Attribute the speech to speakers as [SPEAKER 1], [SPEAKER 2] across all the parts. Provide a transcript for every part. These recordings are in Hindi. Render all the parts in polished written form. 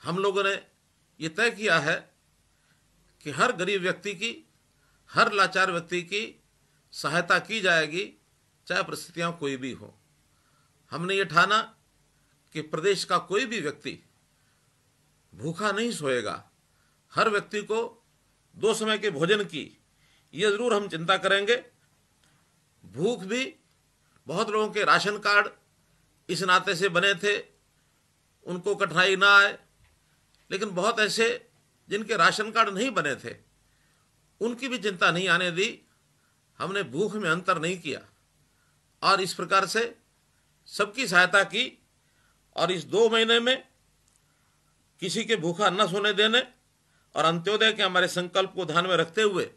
[SPEAKER 1] हम लोगों ने ये तय किया है कि हर गरीब व्यक्ति की, हर लाचार व्यक्ति की सहायता की जाएगी, चाहे परिस्थितियां कोई भी हो। हमने ये ठाना कि प्रदेश का कोई भी व्यक्ति भूखा नहीं सोएगा। हर व्यक्ति को 2 समय के भोजन की ये जरूर हम चिंता करेंगे। भूख भी, बहुत लोगों के राशन कार्ड इस नाते से बने थे उनको कठिनाई ना आए, लेकिन बहुत ऐसे जिनके राशन कार्ड नहीं बने थे उनकी भी चिंता नहीं आने दी। हमने भूख में अंतर नहीं किया और इस प्रकार से सबकी सहायता की। और इस 2 महीने में किसी के भूखा न सोने देने और अंत्योदय के हमारे संकल्प को ध्यान में रखते हुए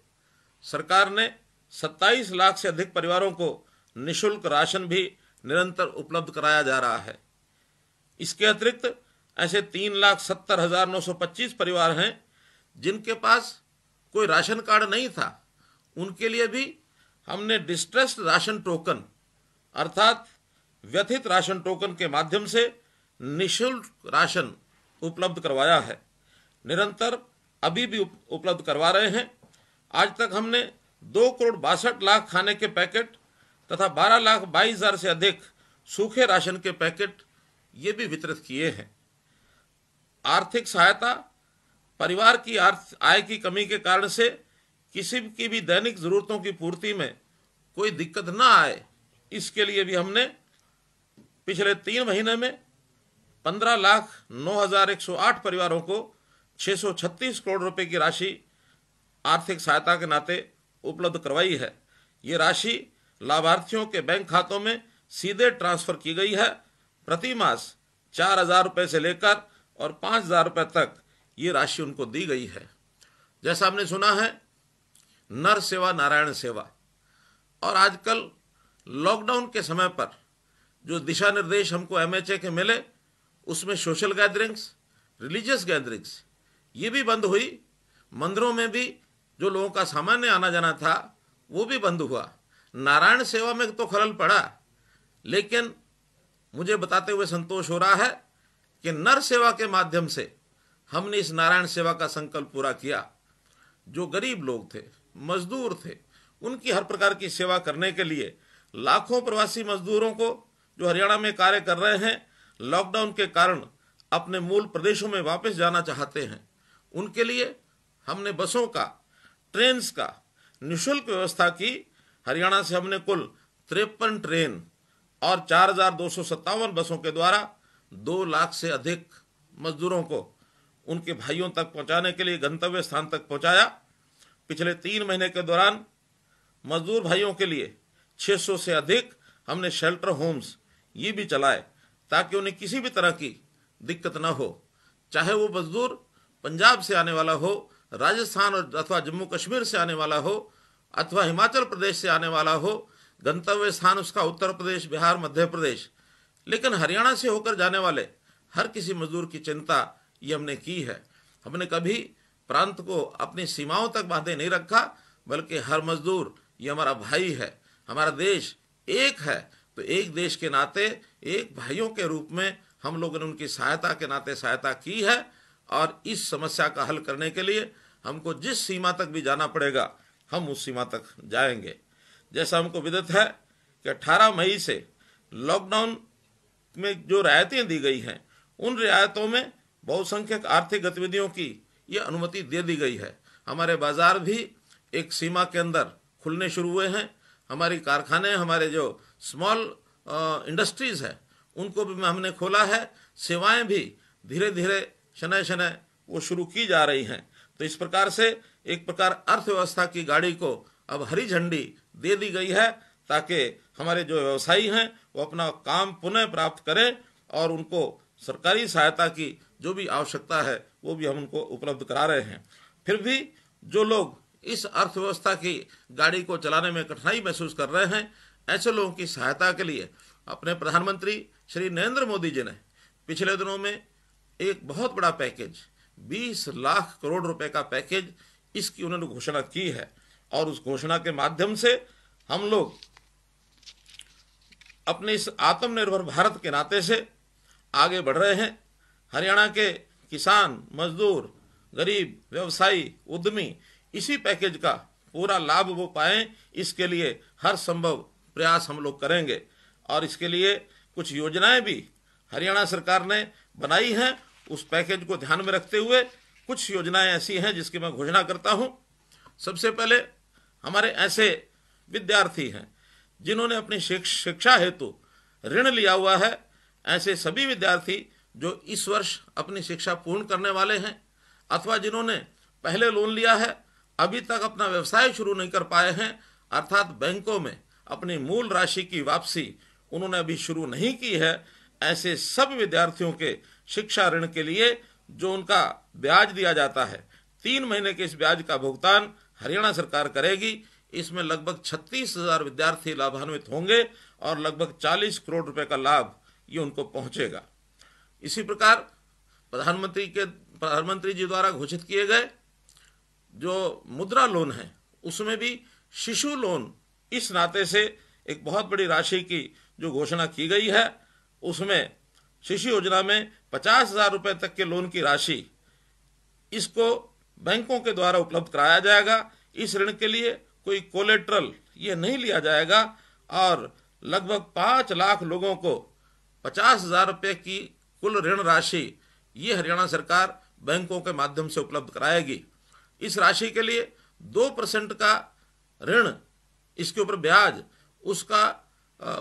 [SPEAKER 1] सरकार ने 27 लाख से अधिक परिवारों को निःशुल्क राशन भी निरंतर उपलब्ध कराया जा रहा है। इसके अतिरिक्त ऐसे 3,70,925 परिवार हैं जिनके पास कोई राशन कार्ड नहीं था। उनके लिए भी हमने डिस्ट्रेस्ड राशन टोकन अर्थात व्यथित राशन टोकन के माध्यम से निःशुल्क राशन उपलब्ध करवाया है। निरंतर अभी भी उपलब्ध करवा रहे हैं। आज तक हमने 2,62,00,000 खाने के पैकेट तथा 12,22,000 से अधिक सूखे राशन के पैकेट ये भी वितरित किए हैं। आर्थिक सहायता, परिवार की आय की कमी के कारण से किसी की भी दैनिक जरूरतों की पूर्ति में कोई दिक्कत ना आए, इसके लिए भी हमने पिछले 3 महीने में 15,09,108 परिवारों को 636 करोड़ रुपए की राशि आर्थिक सहायता के नाते उपलब्ध करवाई है। ये राशि लाभार्थियों के बैंक खातों में सीधे ट्रांसफर की गई है। प्रति मास 4,000 रुपये से लेकर और 5,000 रुपये तक ये राशि उनको दी गई है। जैसा हमने सुना है, नर सेवा नारायण सेवा, और आजकल लॉकडाउन के समय पर जो दिशा निर्देश हमको MHA के मिले उसमें सोशल गैदरिंग्स, रिलीजियस गैदरिंग्स ये भी बंद हुई। मंदिरों में भी जो लोगों का सामान्य आना जाना था वो भी बंद हुआ। नारायण सेवा में तो खलल पड़ा, लेकिन मुझे बताते हुए संतोष हो रहा है कि नर सेवा के माध्यम से हमने इस नारायण सेवा का संकल्प पूरा किया। जो गरीब लोग थे, मजदूर थे, उनकी हर प्रकार की सेवा करने के लिए लाखों प्रवासी मजदूरों को जो हरियाणा में कार्य कर रहे हैं, लॉकडाउन के कारण अपने मूल प्रदेशों में वापस जाना चाहते हैं, उनके लिए हमने बसों का, ट्रेन्स का निःशुल्क व्यवस्था की। हरियाणा से हमने कुल 53 ट्रेन और 4,257 बसों के द्वारा 2 लाख से अधिक मजदूरों को उनके भाइयों तक पहुंचाने के लिए गंतव्य स्थान तक पहुंचाया। पिछले 3 महीने के दौरान मजदूर भाइयों के लिए 600 से अधिक हमने शेल्टर होम्स ये भी चलाए ताकि उन्हें किसी भी तरह की दिक्कत न हो। चाहे वो मजदूर पंजाब से आने वाला हो, राजस्थान अथवा जम्मू कश्मीर से आने वाला हो, अथवा हिमाचल प्रदेश से आने वाला हो, गंतव्य स्थान उसका उत्तर प्रदेश, बिहार, मध्य प्रदेश, लेकिन हरियाणा से होकर जाने वाले हर किसी मजदूर की चिंता ये हमने की है। हमने कभी प्रांत को अपनी सीमाओं तक बांधे नहीं रखा, बल्कि हर मजदूर ये हमारा भाई है। हमारा देश एक है, तो एक देश के नाते, एक भाइयों के रूप में हम लोगों ने उनकी सहायता के नाते सहायता की है। और इस समस्या का हल करने के लिए हमको जिस सीमा तक भी जाना पड़ेगा हम उस सीमा तक जाएंगे। जैसा हमको विदित है कि 18 मई से लॉकडाउन में जो रियायतें दी गई हैं, उन रियायतों में बहुसंख्यक आर्थिक गतिविधियों की ये अनुमति दे दी गई है। हमारे बाजार भी एक सीमा के अंदर खुलने शुरू हुए हैं। हमारी कारखाने, हमारे जो स्मॉल इंडस्ट्रीज है, उनको भी हमने खोला है। सेवाएं भी धीरे धीरे शनय शनय वो शुरू की जा रही हैं। तो इस प्रकार से एक प्रकार अर्थव्यवस्था की गाड़ी को अब हरी झंडी दे दी गई है ताकि हमारे जो व्यवसायी हैं वो अपना काम पुनः प्राप्त करें और उनको सरकारी सहायता की जो भी आवश्यकता है वो भी हम उनको उपलब्ध करा रहे हैं। फिर भी जो लोग इस अर्थव्यवस्था की गाड़ी को चलाने में कठिनाई महसूस कर रहे हैं, ऐसे लोगों की सहायता के लिए अपने प्रधानमंत्री श्री नरेंद्र मोदी जी ने पिछले दिनों में एक बहुत बड़ा पैकेज 20 लाख करोड़ रुपए का पैकेज इसकी उन्होंने घोषणा की है। और उस घोषणा के माध्यम से हम लोग अपने इस आत्मनिर्भर भारत के नाते से आगे बढ़ रहे हैं। हरियाणा के किसान, मजदूर, गरीब, व्यवसायी, उद्यमी इसी पैकेज का पूरा लाभ वो पाएं, इसके लिए हर संभव प्रयास हम लोग करेंगे। और इसके लिए कुछ योजनाएं भी हरियाणा सरकार ने बनाई हैं। उस पैकेज को ध्यान में रखते हुए कुछ योजनाएं ऐसी हैं जिसकी मैं घोषणा करता हूं। सबसे पहले हमारे ऐसे विद्यार्थी हैं जिन्होंने अपनी शिक्षा हेतु ऋण लिया हुआ है। ऐसे सभी विद्यार्थी जो इस वर्ष अपनी शिक्षा पूर्ण करने वाले हैं अथवा जिन्होंने पहले लोन लिया है, अभी तक अपना व्यवसाय शुरू नहीं कर पाए हैं, अर्थात बैंकों में अपनी मूल राशि की वापसी उन्होंने अभी शुरू नहीं की है, ऐसे सब विद्यार्थियों के शिक्षा ऋण के लिए जो उनका ब्याज दिया जाता है, 3 महीने के इस ब्याज का भुगतान हरियाणा सरकार करेगी। इसमें लगभग 36,000 विद्यार्थी लाभान्वित होंगे और लगभग 40 करोड़ रुपए का लाभ ये उनको पहुंचेगा। इसी प्रकार प्रधानमंत्री जी द्वारा घोषित किए गए जो मुद्रा लोन है उसमें भी शिशु लोन इस नाते से एक बहुत बड़ी राशि की जो घोषणा की गई है, उसमें शिशु योजना में 50,000 रुपए तक के लोन की राशि इसको बैंकों के द्वारा उपलब्ध कराया जाएगा। इस ऋण के लिए कोई कोलेट्रल ये नहीं लिया जाएगा और लगभग 5 लाख लोगों को 50,000 रुपए की कुल ऋण राशि ये हरियाणा सरकार बैंकों के माध्यम से उपलब्ध कराएगी। इस राशि के लिए 2% का ऋण, इसके ऊपर ब्याज, उसका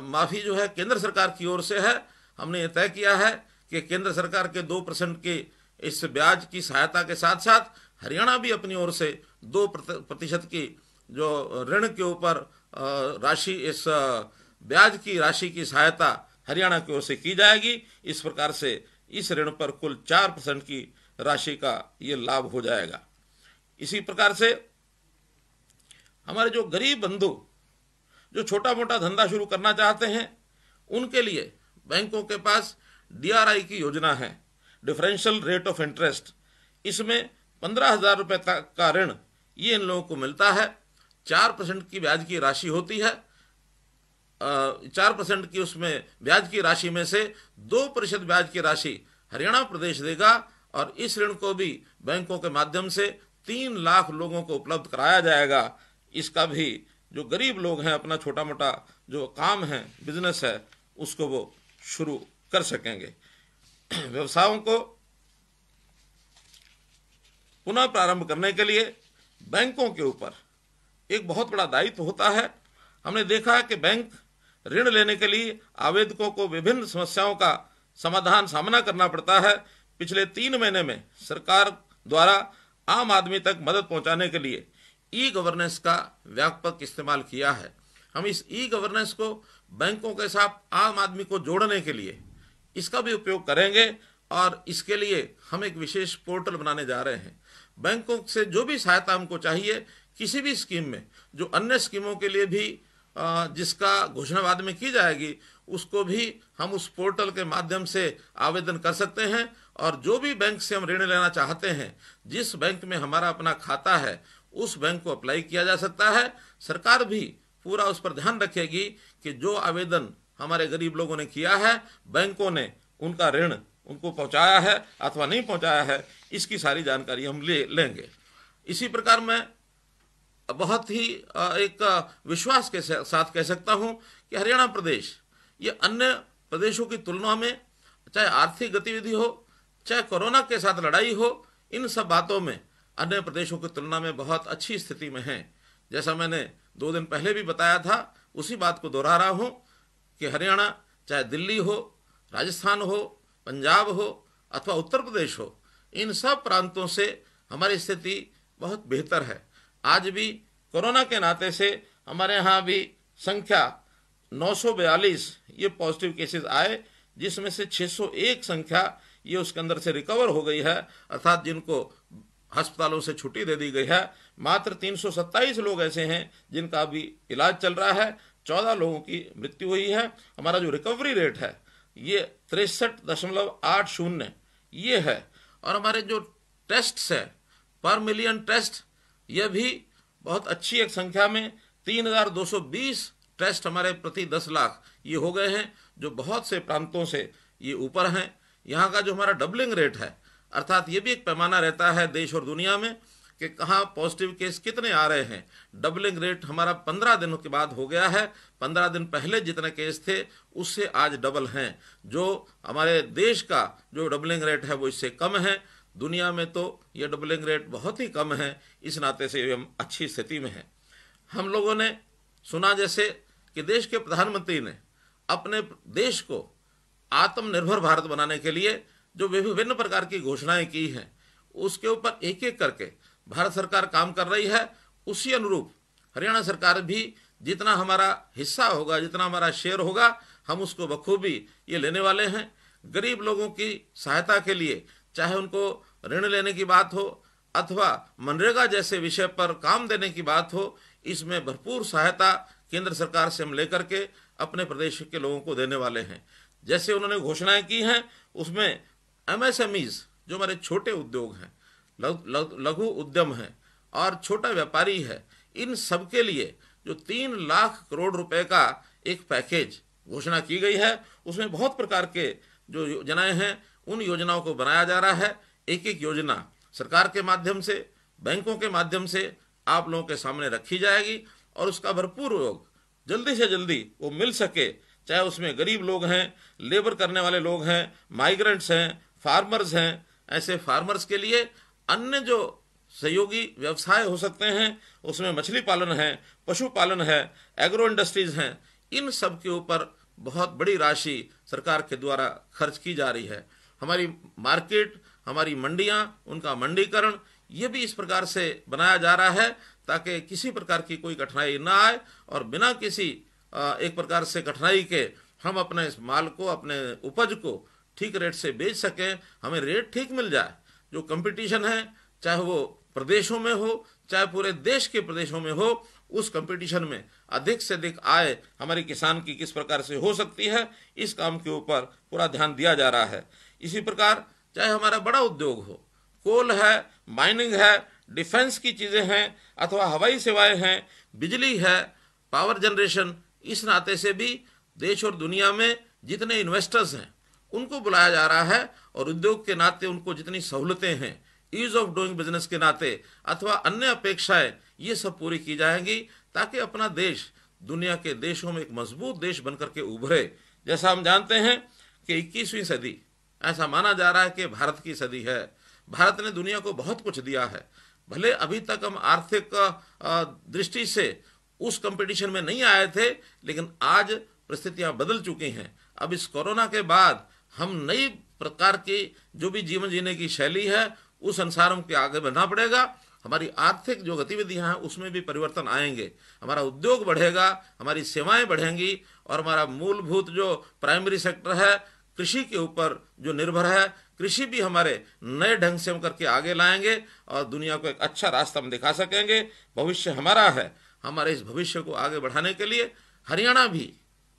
[SPEAKER 1] माफी जो है केंद्र सरकार की ओर से है। हमने ये तय किया है कि केंद्र सरकार के 2% के इस ब्याज की सहायता के साथ साथ हरियाणा भी अपनी ओर से 2% की जो ऋण के ऊपर राशि, इस ब्याज की राशि की सहायता हरियाणा की ओर से की जाएगी। इस प्रकार से इस ऋण पर कुल 4% की राशि का ये लाभ हो जाएगा। इसी प्रकार से हमारे जो गरीब बंधु जो छोटा मोटा धंधा शुरू करना चाहते हैं, उनके लिए बैंकों के पास DRI की योजना है, डिफरेंशियल रेट ऑफ इंटरेस्ट। इसमें 15,000 रुपए तक का ऋण ये इन लोगों को मिलता है। 4% की ब्याज की राशि होती है। 4% की उसमें ब्याज की राशि में से 2% ब्याज की राशि हरियाणा प्रदेश देगा और इस ऋण को भी बैंकों के माध्यम से 3 लाख लोगों को उपलब्ध कराया जाएगा। इसका भी जो गरीब लोग हैं अपना छोटा मोटा जो काम है, बिजनेस है, उसको वो शुरू कर सकेंगे। व्यवसायों को पुनः प्रारंभ करने के लिए बैंकों के ऊपर एक बहुत बड़ा दायित्व होता है। हमने देखा है कि बैंक ऋण लेने के लिए आवेदकों को विभिन्न समस्याओं का सामना करना पड़ता है। पिछले 3 महीने में सरकार द्वारा आम आदमी तक मदद पहुंचाने के लिए ई-गवर्नेंस का व्यापक इस्तेमाल किया है। हम इस ई-गवर्नेंस को बैंकों के साथ आम आदमी को जोड़ने के लिए इसका भी उपयोग करेंगे और इसके लिए हम एक विशेष पोर्टल बनाने जा रहे हैं। बैंकों से जो भी सहायता हमको चाहिए किसी भी स्कीम में, जो अन्य स्कीमों के लिए भी जिसका घोषणा बाद में की जाएगी, उसको भी हम उस पोर्टल के माध्यम से आवेदन कर सकते हैं। और जो भी बैंक से हम ऋण लेना चाहते हैं, जिस बैंक में हमारा अपना खाता है, उस बैंक को अप्लाई किया जा सकता है। सरकार भी पूरा उस पर ध्यान रखेगी कि जो आवेदन हमारे गरीब लोगों ने किया है, बैंकों ने उनका ऋण उनको पहुंचाया है अथवा नहीं पहुंचाया है, इसकी सारी जानकारी हम लेंगे। इसी प्रकार मैं बहुत ही एक विश्वास के साथ कह सकता हूं कि हरियाणा प्रदेश ये अन्य प्रदेशों की तुलना में, चाहे आर्थिक गतिविधि हो, चाहे कोरोना के साथ लड़ाई हो, इन सब बातों में अन्य प्रदेशों की तुलना में बहुत अच्छी स्थिति में है। जैसा मैंने 2 दिन पहले भी बताया था, उसी बात को दोहरा रहा हूं कि हरियाणा, चाहे दिल्ली हो, राजस्थान हो, पंजाब हो अथवा उत्तर प्रदेश हो, इन सब प्रांतों से हमारी स्थिति बहुत बेहतर है। आज भी कोरोना के नाते से हमारे यहाँ भी संख्या 942 ये पॉजिटिव केसेस आए, जिसमें से 601 संख्या ये उसके अंदर से रिकवर हो गई है, अर्थात जिनको अस्पतालों से छुट्टी दे दी गई है। मात्र 327 लोग ऐसे हैं जिनका अभी इलाज चल रहा है। 14 लोगों की मृत्यु हुई है। हमारा जो रिकवरी रेट है ये 63.80 ये है। और हमारे जो टेस्ट है पर मिलियन टेस्ट, यह भी बहुत अच्छी एक संख्या में 3,220 टेस्ट हमारे प्रति 10 लाख ये हो गए हैं, जो बहुत से प्रांतों से ये ऊपर हैं। यहाँ का जो हमारा डबलिंग रेट है, अर्थात ये भी एक पैमाना रहता है देश और दुनिया में कि कहाँ पॉजिटिव केस कितने आ रहे हैं। डबलिंग रेट हमारा 15 दिनों के बाद हो गया है। 15 दिन पहले जितने केस थे उससे आज डबल हैं। जो हमारे देश का जो डबलिंग रेट है वो इससे कम है। दुनिया में तो ये डबलिंग रेट बहुत ही कम है। इस नाते से हम अच्छी स्थिति में हैं। हम लोगों ने सुना जैसे कि देश के प्रधानमंत्री ने अपने देश को आत्मनिर्भर भारत बनाने के लिए जो विभिन्न प्रकार की घोषणाएं की हैं उसके ऊपर एक एक करके भारत सरकार काम कर रही है। उसी अनुरूप हरियाणा सरकार भी जितना हमारा हिस्सा होगा, जितना हमारा शेयर होगा, हम उसको बखूबी ये लेने वाले हैं। गरीब लोगों की सहायता के लिए चाहे उनको ऋण लेने की बात हो अथवा मनरेगा जैसे विषय पर काम देने की बात हो, इसमें भरपूर सहायता केंद्र सरकार से हम लेकर के अपने प्रदेश के लोगों को देने वाले हैं। जैसे उन्होंने घोषणाएं की हैं उसमें एमएसएमईज जो हमारे छोटे उद्योग हैं, लघु उद्यम है और छोटा व्यापारी है, इन सब के लिए जो 3 लाख करोड़ रुपए का एक पैकेज घोषणा की गई है उसमें बहुत प्रकार के जो योजनाएं हैं उन योजनाओं को बनाया जा रहा है। एक एक योजना सरकार के माध्यम से, बैंकों के माध्यम से आप लोगों के सामने रखी जाएगी और उसका भरपूर उपयोग जल्दी से जल्दी वो मिल सके। चाहे उसमें गरीब लोग हैं, लेबर करने वाले लोग हैं, माइग्रेंट्स हैं, फार्मर्स हैं, ऐसे फार्मर्स के लिए अन्य जो सहयोगी व्यवसाय हो सकते हैं उसमें मछली पालन है, पशुपालन है, एग्रो इंडस्ट्रीज हैं, इन सब के ऊपर बहुत बड़ी राशि सरकार के द्वारा खर्च की जा रही है। हमारी मार्केट, हमारी मंडियां, उनका मंडीकरण ये भी इस प्रकार से बनाया जा रहा है ताकि किसी प्रकार की कोई कठिनाई ना आए और बिना किसी एक प्रकार से कठिनाई के हम अपने इस माल को, अपने उपज को ठीक रेट से बेच सकें, हमें रेट ठीक मिल जाए। जो कंपटीशन है चाहे वो प्रदेशों में हो चाहे पूरे देश के प्रदेशों में हो, उस कंपटीशन में अधिक से अधिक आय हमारे किसान की किस प्रकार से हो सकती है, इस काम के ऊपर पूरा ध्यान दिया जा रहा है। इसी प्रकार चाहे हमारा बड़ा उद्योग हो, कोल है, माइनिंग है, डिफेंस की चीजें हैं अथवा हवाई सेवाएं हैं, बिजली है, पावर जनरेशन, इस नाते से भी देश और दुनिया में जितने इन्वेस्टर्स हैं उनको बुलाया जा रहा है और उद्योग के नाते उनको जितनी सहूलतें हैं, ईज ऑफ डूइंग बिजनेस के नाते अथवा अन्य अपेक्षाएं, ये सब पूरी की जाएंगी ताकि अपना देश दुनिया के देशों में एक मजबूत देश बनकर के उभरे। जैसा हम जानते हैं कि 21वीं सदी ऐसा माना जा रहा है कि भारत की सदी है। भारत ने दुनिया को बहुत कुछ दिया है। भले अभी तक हम आर्थिक दृष्टि से उस कंपटीशन में नहीं आए थे, लेकिन आज परिस्थितियां बदल चुकी हैं। अब इस कोरोना के बाद हम नई प्रकार की जो भी जीवन जीने की शैली है उस अनुसार हमको आगे बढ़ना पड़ेगा। हमारी आर्थिक जो गतिविधियां हैं उसमें भी परिवर्तन आएंगे, हमारा उद्योग बढ़ेगा, हमारी सेवाएं बढ़ेंगी और हमारा मूलभूत जो प्राइमरी सेक्टर है कृषि के ऊपर जो निर्भर है, कृषि भी हमारे नए ढंग से हम करके आगे लाएंगे और दुनिया को एक अच्छा रास्ता हम दिखा सकेंगे। भविष्य हमारा है। हमारे इस भविष्य को आगे बढ़ाने के लिए हरियाणा भी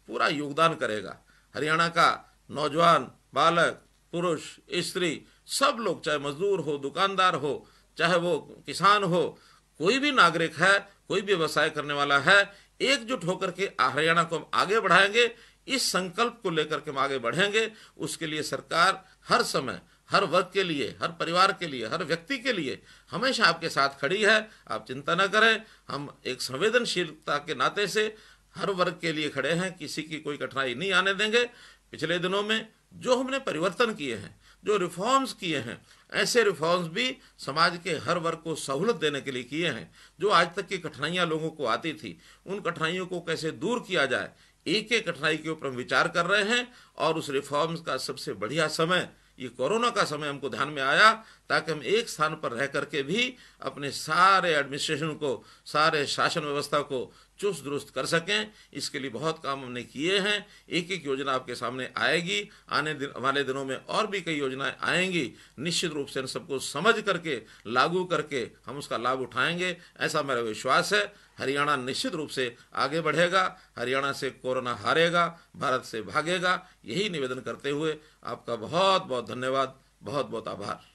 [SPEAKER 1] पूरा योगदान करेगा। हरियाणा का नौजवान, बालक, पुरुष, स्त्री, सब लोग, चाहे मजदूर हो, दुकानदार हो, चाहे वो किसान हो, कोई भी नागरिक है, कोई भी व्यवसाय करने वाला है, एकजुट होकर के हरियाणा को हम आगे बढ़ाएंगे। इस संकल्प को लेकर के हम आगे बढ़ेंगे। उसके लिए सरकार हर समय, हर वर्ग के लिए, हर परिवार के लिए, हर व्यक्ति के लिए हमेशा आपके साथ खड़ी है। आप चिंता न करें, हम एक संवेदनशीलता के नाते से हर वर्ग के लिए खड़े हैं, किसी की कोई कठिनाई नहीं आने देंगे। पिछले दिनों में जो हमने परिवर्तन किए हैं, जो रिफॉर्म्स किए हैं, ऐसे रिफॉर्म्स भी समाज के हर वर्ग को सहूलत देने के लिए किए हैं। जो आज तक की कठिनाइयां लोगों को आती थी, उन कठिनाइयों को कैसे दूर किया जाए, एक एक कठिनाई के ऊपर हम विचार कर रहे हैं। और उस रिफॉर्म्स का सबसे बढ़िया समय ये कोरोना का समय हमको ध्यान में आया ताकि हम एक स्थान पर रह करके भी अपने सारे एडमिनिस्ट्रेशन को, सारे शासन व्यवस्था को चुस्त दुरुस्त कर सकें। इसके लिए बहुत काम हमने किए हैं। एक एक योजना आपके सामने आएगी। आने वाले दिनों में और भी कई योजनाएं आएंगी। निश्चित रूप से इन सबको समझ करके, लागू करके हम उसका लाभ उठाएंगे, ऐसा मेरा विश्वास है। हरियाणा निश्चित रूप से आगे बढ़ेगा। हरियाणा से कोरोना हारेगा, भारत से भागेगा। यही निवेदन करते हुए आपका बहुत बहुत धन्यवाद, बहुत बहुत आभार।